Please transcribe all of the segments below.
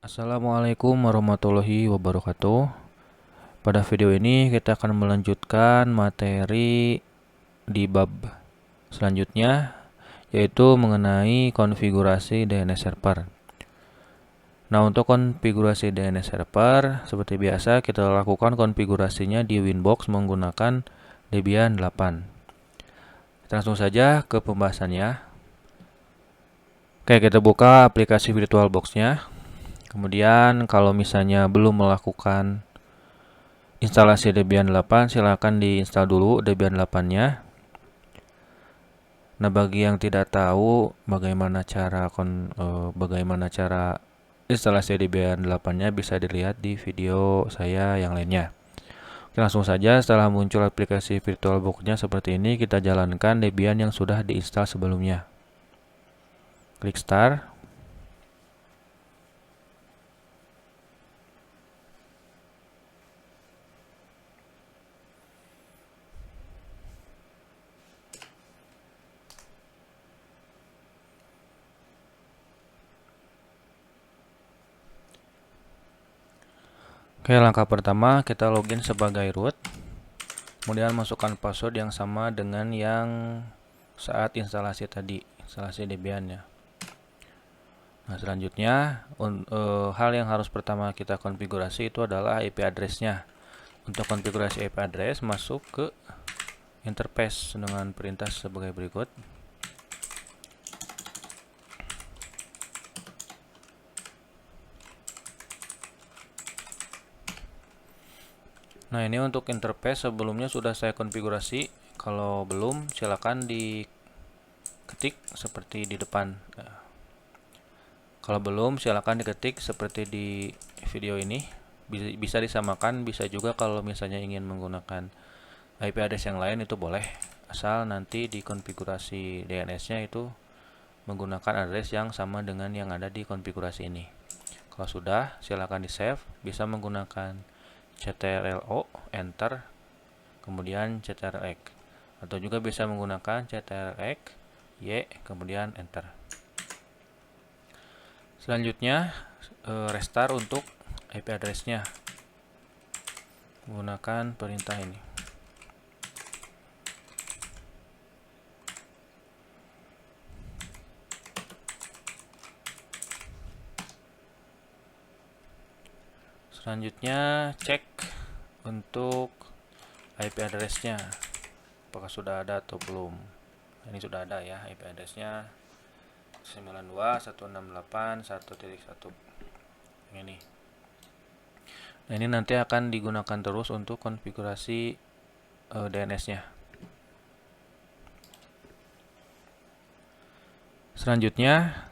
Assalamualaikum warahmatullahi wabarakatuh. Pada video ini kita akan melanjutkan materi di bab selanjutnya, yaitu mengenai konfigurasi DNS server. Nah, untuk konfigurasi DNS server, seperti biasa kita lakukan konfigurasinya di Winbox menggunakan Debian 8. Kita langsung saja ke pembahasannya. Oke, kita buka aplikasi VirtualBox-nya. Kemudian kalau misalnya belum melakukan instalasi Debian 8, silahkan diinstal dulu Debian 8-nya. Nah, bagi yang tidak tahu bagaimana cara instalasi Debian 8-nya, bisa dilihat di video saya yang lainnya. Oke, langsung saja setelah muncul aplikasi VirtualBox-nya seperti ini, kita jalankan Debian yang sudah diinstal sebelumnya. Klik Start. Oke, langkah pertama kita login sebagai root. Kemudian masukkan password yang sama dengan yang saat instalasi tadi, instalasi Debian ya. Nah, selanjutnya hal yang harus pertama kita konfigurasi itu adalah IP address-nya. Untuk konfigurasi IP address, masuk ke interface dengan perintah sebagai berikut. Nah, ini untuk interface sebelumnya sudah saya konfigurasi. Kalau belum, silakan diketik seperti di depan. Kalau belum, silakan diketik seperti di video ini. Bisa disamakan, bisa juga kalau misalnya ingin menggunakan IP address yang lain itu boleh. Asal nanti di konfigurasi DNS-nya itu menggunakan address yang sama dengan yang ada di konfigurasi ini. Kalau sudah, silakan di save. Bisa menggunakan ctrl-o, enter, kemudian ctrl-x, atau juga bisa menggunakan ctrl-x, y, kemudian enter. Selanjutnya restart untuk IP address-nya menggunakan perintah ini. Selanjutnya cek untuk IP address-nya apakah sudah ada atau belum. Ini sudah ada ya, IP address-nya 92.168.1.1 ini. Nah, ini nanti akan digunakan terus untuk konfigurasi DNS-nya. Selanjutnya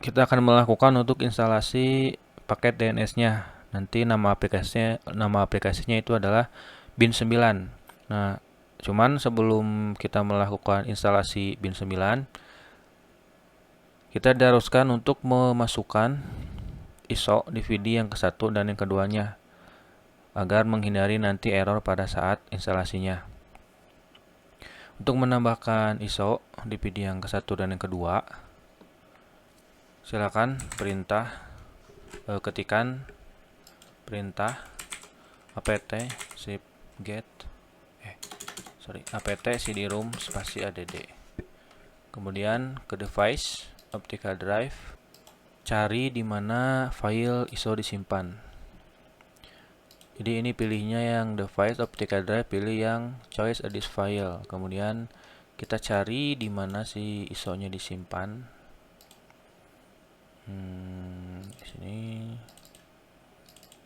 kita akan melakukan untuk instalasi paket DNS-nya. Nanti nama aplikasinya itu adalah bin9. Nah, cuman sebelum kita melakukan instalasi bin9, kita diharuskan untuk memasukkan ISO DVD yang ke-1 dan yang keduanya agar menghindari nanti error pada saat instalasinya. Untuk menambahkan ISO DVD yang ke-1 dan yang kedua, silakan ketikan perintah apt cd-rom spasi add. Kemudian ke device optical drive, cari di mana file ISO disimpan. Jadi ini pilihnya yang device optical drive, pilih yang choice edit file. Kemudian kita cari di mana si ISO-nya disimpan. Di sini.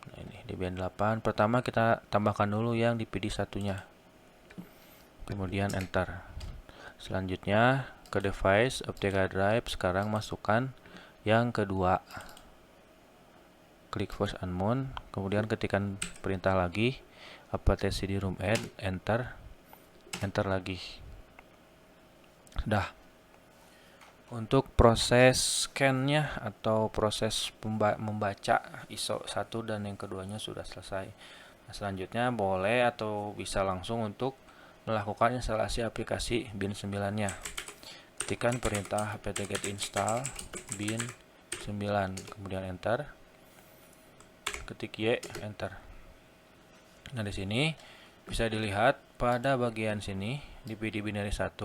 Nah, ini Debian 8. Pertama kita tambahkan dulu yang DVD 1-nya. Kemudian enter. Selanjutnya ke device optical drive, sekarang masukkan yang kedua. Klik force unknown, kemudian ketikkan perintah lagi apt cd-rom add, enter lagi. Sudah. Untuk proses scan-nya atau proses membaca ISO 1 dan yang keduanya sudah selesai. Nah, selanjutnya boleh atau bisa langsung untuk melakukan instalasi aplikasi bin9-nya. Ketikkan perintah apt-get install bin9. kemudian enter, ketik Y, enter. Nah, di sini bisa dilihat pada bagian sini di PD binary 1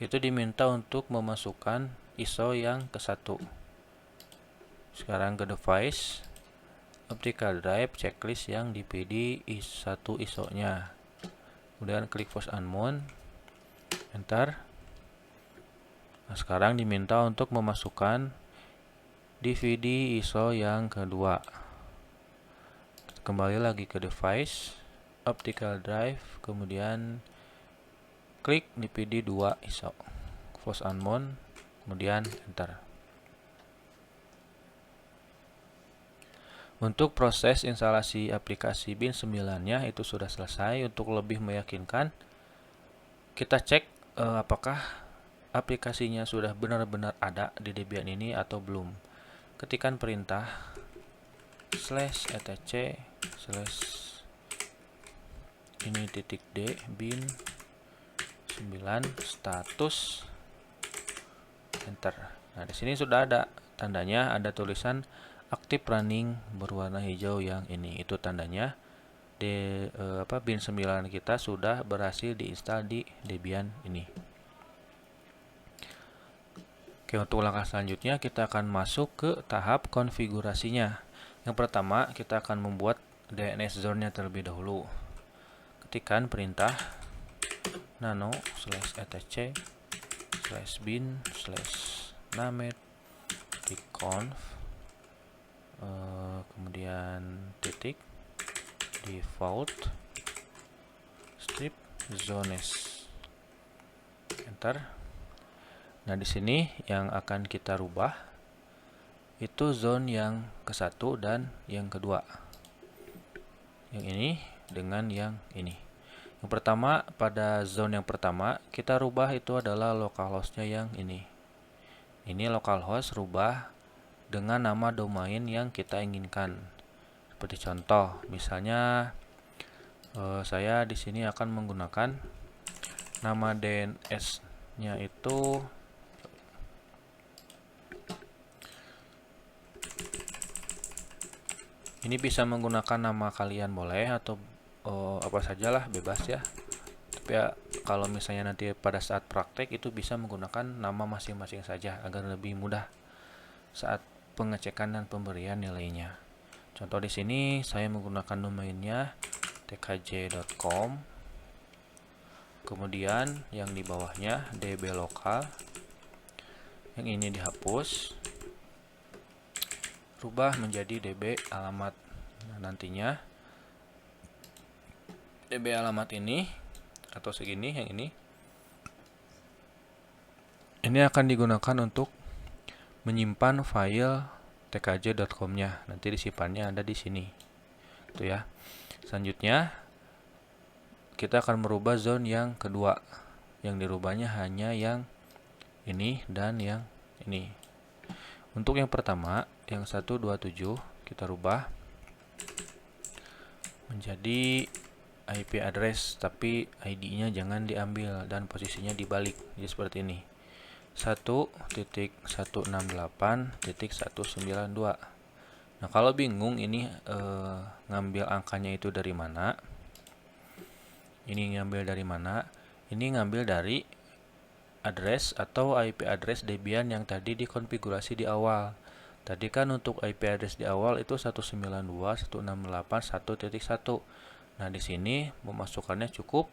itu diminta untuk memasukkan ISO yang ke-1. Sekarang ke device, optical drive, checklist yang di PD 1 ISO-nya. Kemudian klik force unmount, enter. Nah, sekarang diminta untuk memasukkan DVD ISO yang kedua. Kembali lagi ke device, optical drive, kemudian klik DVD 2 ISO, force unmount, kemudian enter. Untuk proses instalasi aplikasi bin 9-nya itu sudah selesai. Untuk lebih meyakinkan, kita cek apakah aplikasinya sudah benar-benar ada di Debian ini atau belum. Ketikkan perintah /etc/ ini titik D bin 9 status, enter. Nah, di sini sudah ada tandanya, ada tulisan aktif running berwarna hijau yang ini. Itu tandanya bin 9 kita sudah berhasil diinstal di Debian ini. Oke, untuk langkah selanjutnya kita akan masuk ke tahap konfigurasinya. Yang pertama, kita akan membuat DNS zone-nya terlebih dahulu. Ketikkan perintah nano /etc/ bin /named .conf, kemudian titik default strip zones, enter. Nah, di sini yang akan kita rubah itu zone yang ke-1 dan yang kedua. Yang ini dengan yang ini. Yang pertama, pada zone yang pertama kita rubah itu adalah localhost-nya yang ini. Ini localhost rubah dengan nama domain yang kita inginkan. Seperti contoh, misalnya saya di sini akan menggunakan nama DNS-nya itu ini, bisa menggunakan nama kalian boleh atau apa sajalah, bebas ya. Tapi ya, kalau misalnya nanti pada saat praktek itu bisa menggunakan nama masing-masing saja agar lebih mudah saat pengecekan dan pemberian nilainya. Contoh di sini saya menggunakan domainnya tkj.com. Kemudian yang di bawahnya db lokal. Yang ini dihapus, rubah menjadi db alamat. Nah, nantinya db alamat ini atau segini, yang ini akan digunakan untuk menyimpan file tkj.com-nya. Nanti disimpannya ada di sini. Itu ya. Selanjutnya kita akan merubah zone yang kedua. Yang dirubahnya hanya yang ini dan yang ini. Untuk yang pertama, yang 127 kita rubah menjadi IP address, tapi ID-nya jangan diambil dan posisinya dibalik. Jadi seperti ini. 1.168.192. Nah, kalau bingung ini ngambil angkanya itu dari mana? Ini ngambil dari mana? Ini ngambil dari address atau IP address Debian yang tadi dikonfigurasi di awal. Tadi kan untuk IP address di awal itu 192.168.1.1. Nah, di sini memasukkannya cukup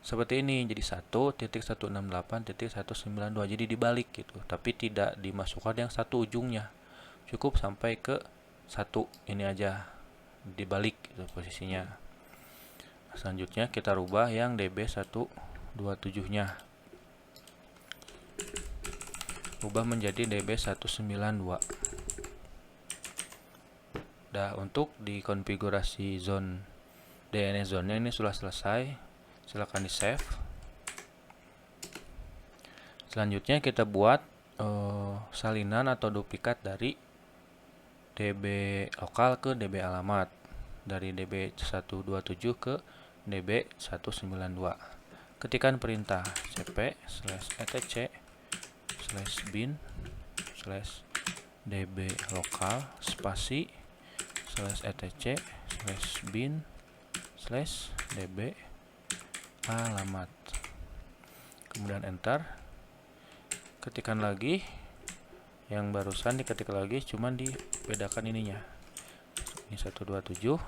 seperti ini, jadi 1.168.192, jadi dibalik gitu, tapi tidak dimasukkan yang satu ujungnya, cukup sampai ke 1 ini aja dibalik gitu posisinya. Selanjutnya kita rubah yang db127 nya, rubah menjadi db192. Nah, untuk dikonfigurasi zone DNS zone-nya ini sudah selesai. Silakan di save. Selanjutnya kita buat salinan atau duplikat dari db lokal ke db alamat, dari db127 ke db192. Ketikkan perintah cp /etc/bin db lokal spasi /etc /bin /db alamat, kemudian enter. Ketikkan lagi yang barusan, diketik lagi, cuman dibedakan ininya. Ini 127,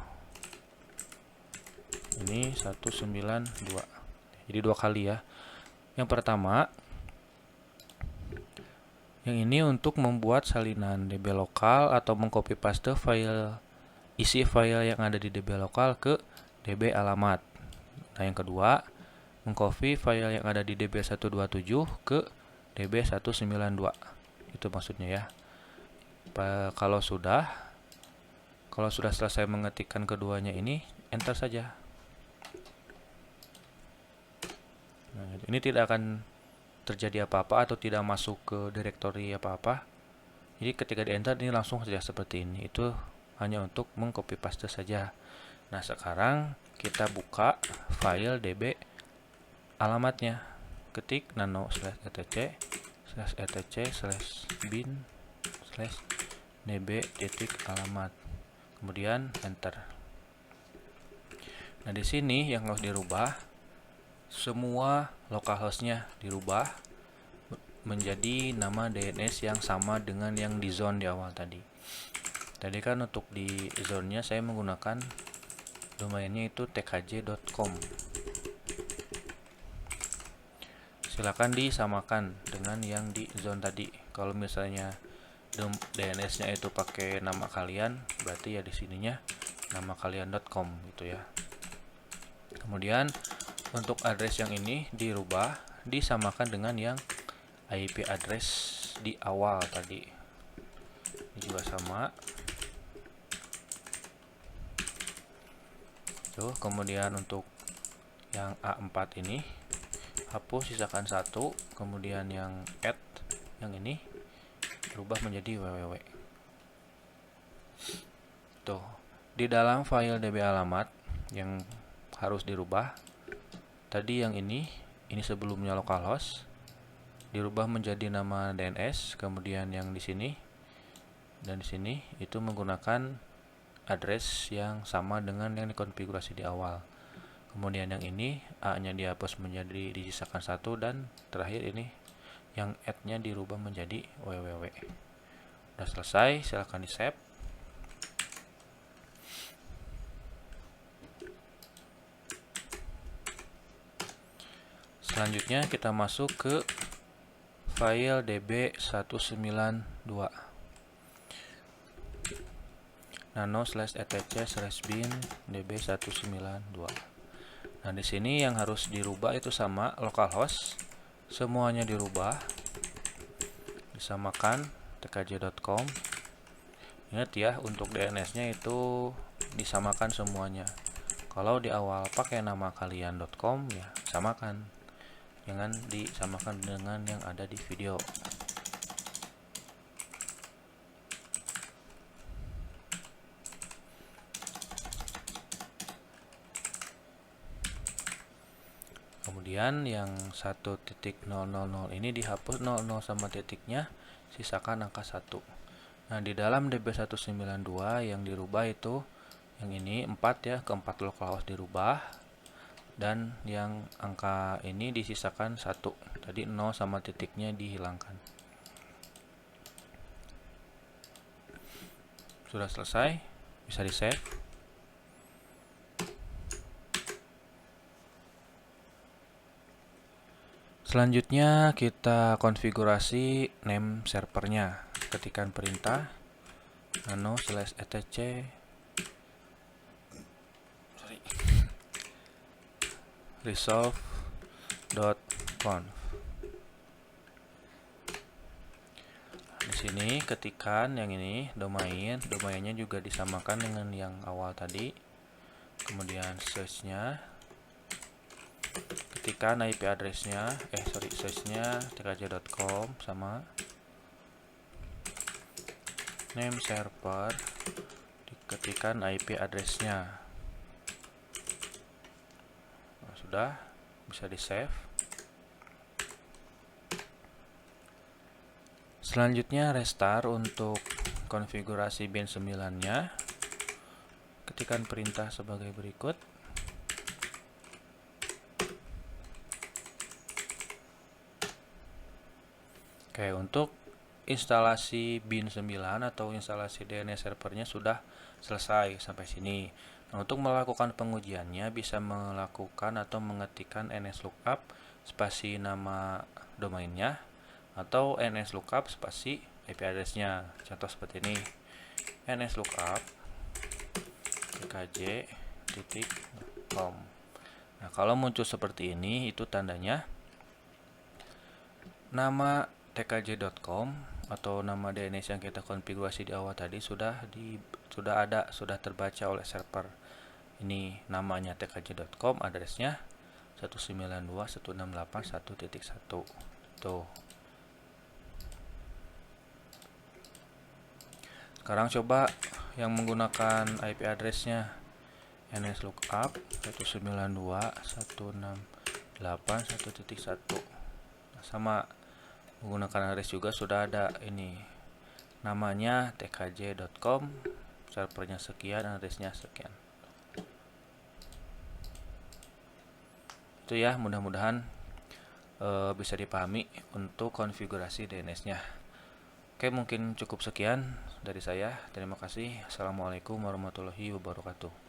ini 192. Jadi 2 kali ya. Yang pertama, yang ini untuk membuat salinan db lokal atau mengcopy paste isi file yang ada di db lokal ke db alamat. Nah, yang kedua, mengcopy file yang ada di db127 ke db192. Itu maksudnya ya. Kalau sudah selesai mengetikkan keduanya ini, enter saja. Nah, ini tidak akan terjadi apa-apa atau tidak masuk ke direktori apa-apa. Jadi ketika di enter ini langsung saja seperti ini. Itu hanya untuk mengcopy paste saja. Nah, sekarang kita buka file db alamatnya. Ketik nano /etc /bin /db alamat. Kemudian enter. Nah, di sini yang harus dirubah, semua localhost-nya dirubah menjadi nama DNS yang sama dengan yang di zone di awal tadi. Tadi kan untuk di zone-nya saya menggunakan domainnya itu tkj.com. Silakan disamakan dengan yang di zone tadi. Kalau misalnya DNS-nya itu pakai nama kalian, berarti ya di sininya nama kalian.com gitu ya. Kemudian untuk address yang ini dirubah, disamakan dengan yang IP address di awal tadi. Ini juga sama. Tuh, kemudian untuk yang A4 ini hapus, sisakan 1, kemudian yang add yang ini berubah menjadi www. Tuh, di dalam file db alamat yang harus dirubah, tadi yang ini sebelumnya localhost dirubah menjadi nama DNS, kemudian yang di sini dan di sini itu menggunakan address yang sama dengan yang dikonfigurasi di awal. Kemudian yang ini A-nya dihapus menjadi disisakan 1, dan terakhir ini yang add-nya dirubah menjadi www. Sudah selesai, silahkan di save. Selanjutnya kita masuk ke file db192 nano /etc/bin db192. Nah, di sini yang harus dirubah itu sama localhost, semuanya dirubah, disamakan tkj.com. Ingat ya, untuk DNS-nya itu disamakan semuanya. Kalau di awal pakai nama kalian.com, ya samakan, jangan disamakan dengan yang ada di video. Kemudian yang 1.000 ini dihapus 00 sama titiknya, sisakan angka 1. Nah, di dalam db192 yang dirubah itu yang ini 4 ya, keempat localhost dirubah, dan yang angka ini disisakan 1. Tadi 0 sama titiknya dihilangkan. Sudah selesai, bisa di save. Selanjutnya kita konfigurasi name servernya. Ketikkan perintah nano /etc resolve.conf. Di sini ketikkan yang ini domainnya juga disamakan dengan yang awal tadi. Kemudian search-nya, ketikkan IP address-nya, search-nya tkj.com sama name server, diketikkan IP address-nya. Nah, sudah, bisa di save. Selanjutnya restart untuk konfigurasi bin 9-nya. Ketikkan perintah sebagai berikut. Oke, untuk instalasi bin 9 atau instalasi DNS servernya sudah selesai sampai sini. Nah, untuk melakukan pengujiannya bisa melakukan atau mengetikkan nslookup spasi nama domainnya atau nslookup spasi IP address-nya. Contoh seperti ini. nslookup tkj.com. Nah, kalau muncul seperti ini itu tandanya nama tkj.com atau nama DNS yang kita konfigurasi di awal tadi sudah terbaca oleh server. Ini namanya tkj.com, addressnya 192.168.1.1. Tuh. Sekarang coba yang menggunakan IP addressnya nslookup 192.168.1.1. Sama menggunakan address juga sudah ada ini. Namanya tkj.com, servernya sekian, addressnya sekian. Itu ya, mudah-mudahan bisa dipahami untuk konfigurasi DNS-nya. Oke, mungkin cukup sekian dari saya. Terima kasih. Assalamualaikum warahmatullahi wabarakatuh.